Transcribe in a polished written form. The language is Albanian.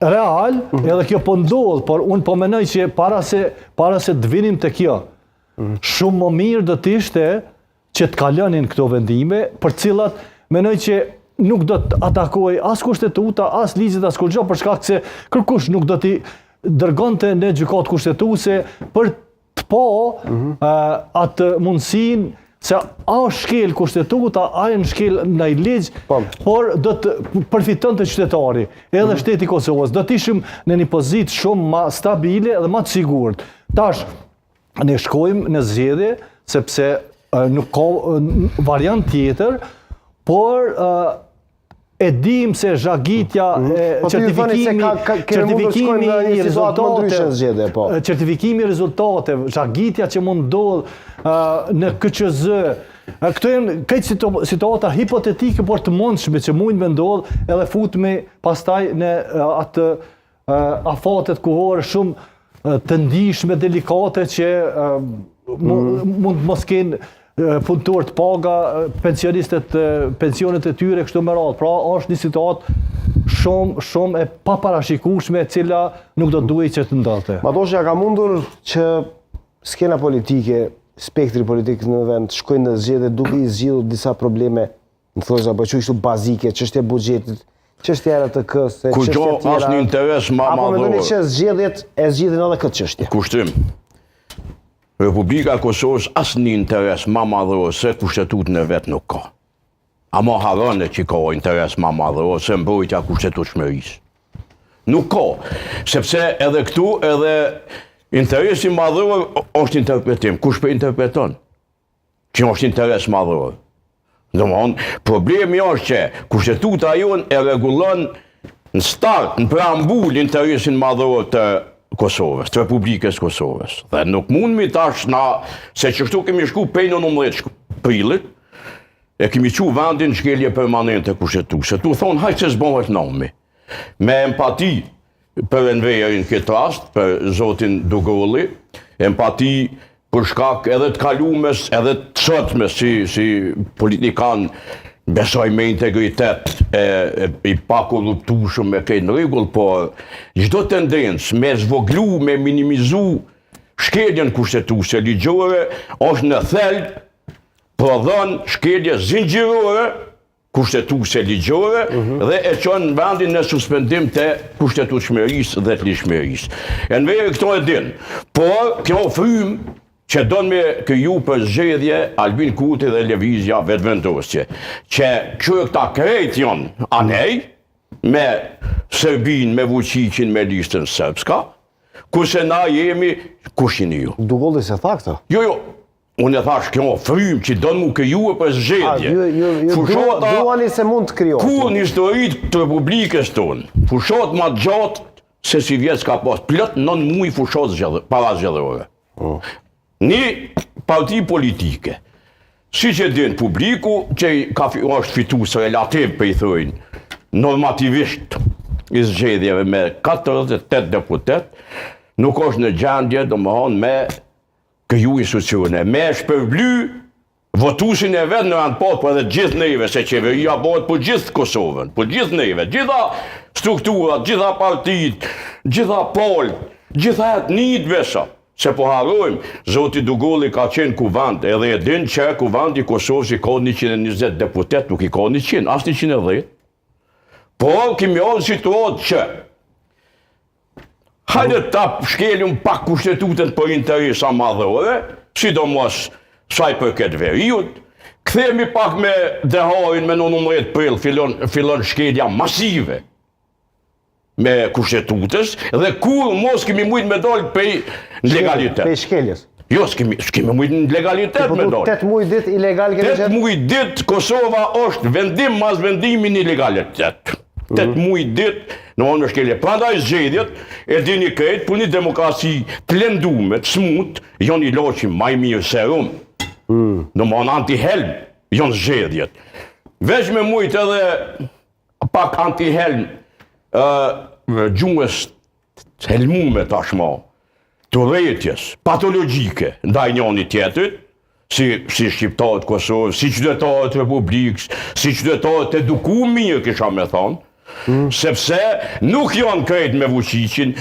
real, edhe kjo po ndodh, por unë po menoj që para se të vinim të kjo, shumë më mirë do të ishte që të kalonin këto vendime, për cilat menoj që nuk do të atakoj as kushtetuta, as ligjit, as kur gjë, për shkak se kërkush nuk do t'i dërgonte në gjykatë kushtetuese për të po atë mundësinë se a shkel kushtetuta, a e në shkel ndaj ligj, por do të përfiton të qytetari, edhe shteti Kosovës. Do të ishim në një pozitë shumë ma stabile dhe ma të sigurt. Tash, ne shkojmë në zgjedhje, sepse nuk ka variant tjetër, por e dim se zhagitja, certifikimi i rezultateve, zhagitja që mund ndodh në KQZ, këto janë këtë situata hipotetike, por të mundshme që mund me ndodh, edhe futemi pastaj në atë afatet kohore shumë të ndihshme, delikate që mund mos kenë punëtor të paga, pensionistët, pensionet e tyre, kështu me radhë. Pra, është një situatë shumë e paparashikueshme, e cila nuk do të duhej që të ndodhte. Matoshja, ka mundur që skena politike, spektri politik në vend, shkojnë në zgjedhje duke i zgjidhur disa probleme, në thosha, po kështu bazike, çështja e buxhetit, çështja e RTK-s, kur gjo asnjë interes më madhor. Apo mendoni që zgjedhjet e zgjidhin edhe këtë çështje? Kushtim. Republika Kosovës asnjë interes më madhor se kushtetutën e vet nuk ka. Ama harron që ka interes më madhor se mbrojtja e kushtetutshmërisë. Nuk ka, sepse edhe këtu edhe interesi madhor është interpretim. Kush po interpreton? Që është interes madhor. Domthon, problemi është që kushtetuta jonë e rregullon në start, në preambull interesin madhor të Kosovës, të Republikës Kosovës. Dhe nuk mund mi tash na, se që këtu kemi shku pej në 19 prillit, e kemi qu vendin shkelje permanente kushtetuese. Tu thonë, hajtë se zbohet nomi. Me empati për NV-rin këtë rast, për zotin Dugolli, empati për shkak edhe të kalumes, edhe të sotmes si politikan, besoj me integritet i pakorruptueshëm me këtë në rregull, por çdo tendencë me zvoglu, me minimizu shkeljen kushtetuese ligjore është në thelb prodhon shkelje zinxhirore kushtetuese ligjore dhe e çon vendin në suspendim të kushtetutshmërisë dhe të ligjshmërisë. NV-ri këto e din, por kjo frym që donë me kriju për zgjedhje Albin Kurti dhe Lëvizja vetëvendosje, që këta krejt jonë anej, me Serbin, me Vučićin, me listën srpska, kurse na jemi kushin ju. Dugolli se tha këta? Jo, unë e thash kjo frym që donë mu kriju për zgjedhje. Duani se mund të kriju. Kur në historitë të Republikës tonë, fushot ma gjatë se si vjetë ka pas, plot 9 muaj fushot para zgjedhore. Një parti politike, si që din publiku, që është fitus relativ për i thujnë, normativisht i zgjedhjeve me 48 deputet, nuk është në gjendje, domethënë, me kriju institucione, me shpërbly votuesin e vetë në randpot, por edhe gjithë neve, se qeveria bëhet për gjithë Kosovën, për gjithë neve, gjitha strukturat, gjitha partit, gjitha polët, gjitha etnit vesa. Se po harrojmë, zoti Dugolli ka qenë kuvend, edhe e din që kuvendi i Kosovës i ka 120 deputet, nuk i ka 100, as 110. Por kemi ardhur situatë që hajde ta shkelim pak kushtetutën për interesa madhore, sidomos saj për këtë veriut, kthehemi pak me deharin me 19 prill fillon shkelja masive me kushtetutës, dhe kur mos kemi mujt me dalë pej legalitet. Pej shkeljes? Jo, s'kemi mujt në legalitet me dalë. 8 muj dit ilegal keni qenë? 8 muj dit Kosova është vendim mas vendimin ilegalitet. 8 muj dit në onë shkelje. Prandaj zgjedhjet e dini krejt për një demokraci të lëndume, të smut, jonë i loqim maj mirë se rumë. Në mon anti-helm, jonë zgjedhjet. Veç me mujt edhe pak anti-helm, gjumës helmume tashma, të rretjes, patologjike, ndaj njëri tjetrit, si shqiptarët Kosovës, si qytetarët Republikës, si qytetarët edukuar mirë, kisha me thonë, Sepse nuk janë krejt me fuqiqin,